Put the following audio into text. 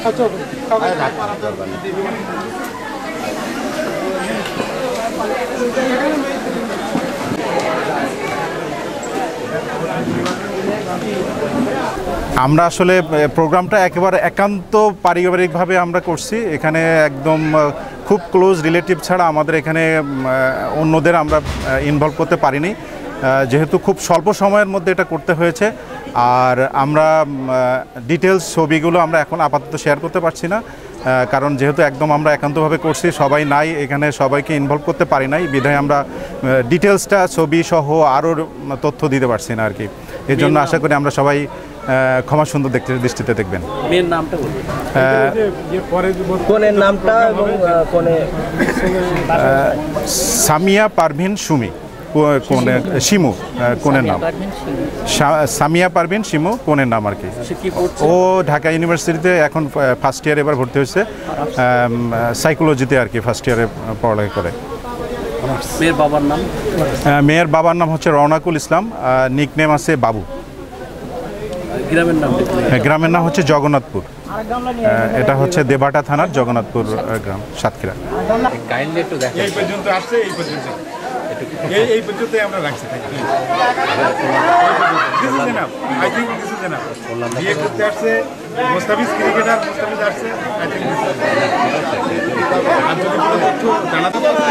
আমরা আসলে প্রোগ্রামটা একেবারে একান্ত পারিবারিকভাবে আমরা করছি। এখানে একদম খুব ক্লোজ রিলেটিভ ছাড়া আমাদের এখানে অন্যদের আমরা ইনভলভ করতে পারিনি, যেহেতু খুব স্বল্প সময়ের মধ্যে এটা করতে হয়েছে। আর আমরা ডিটেলস ছবিগুলো আমরা এখন আপাতত শেয়ার করতে পারছি না, কারণ যেহেতু একদম আমরা একান্তভাবে করছি, সবাই নাই এখানে, সবাইকে ইনভলভ করতে পারি নাই, বিধায় আমরা ডিটেলসটা ছবি সহ আরও তথ্য দিতে পারছি না আর কি। এর জন্য আশা করি আমরা সবাই ক্ষমা সুন্দর দৃষ্টিতে দেখবেন। মেয়ের নামটা বলুন, কোনের নামটা এবং কোনে সামিয়া পারভিন সুমি, শিমু কোনের নাম, সামিয়া পারভিন শিমু কোনের নাম আর কি। ও ঢাকা ইউনিভার্সিটিতে এখন ফার্স্ট ইয়ার এবার ভর্তি হয়েছে, সাইকোলজিতে আর কি, ফার্স্ট ইয়ারে পড়ালেখা করে। মেয়ের বাবার নাম? মেয়ের বাবার নাম হচ্ছে রওনাকুল ইসলাম, নিকনেম আছে বাবু। গ্রামের নাম? গ্রামের নাম হচ্ছে জগন্নাথপুর, এটা হচ্ছে দেবাটা থানার জগন্নাথপুর গ্রাম, সাতক্ষীরা। কাইন্ডলি একটু দেখেন। এই পর্যন্ত আসছে, এই পর্যন্ত এই পর্যন্ত আমরা রাখছি। This is enough, I think this is enough. বিয়ে করতে আসছে মোস্তাফিজ, ক্রিকেটার মোস্তাফিজ আসছে, I think this is enough. আর যদি কোনো তথ্য জানাতে পারেন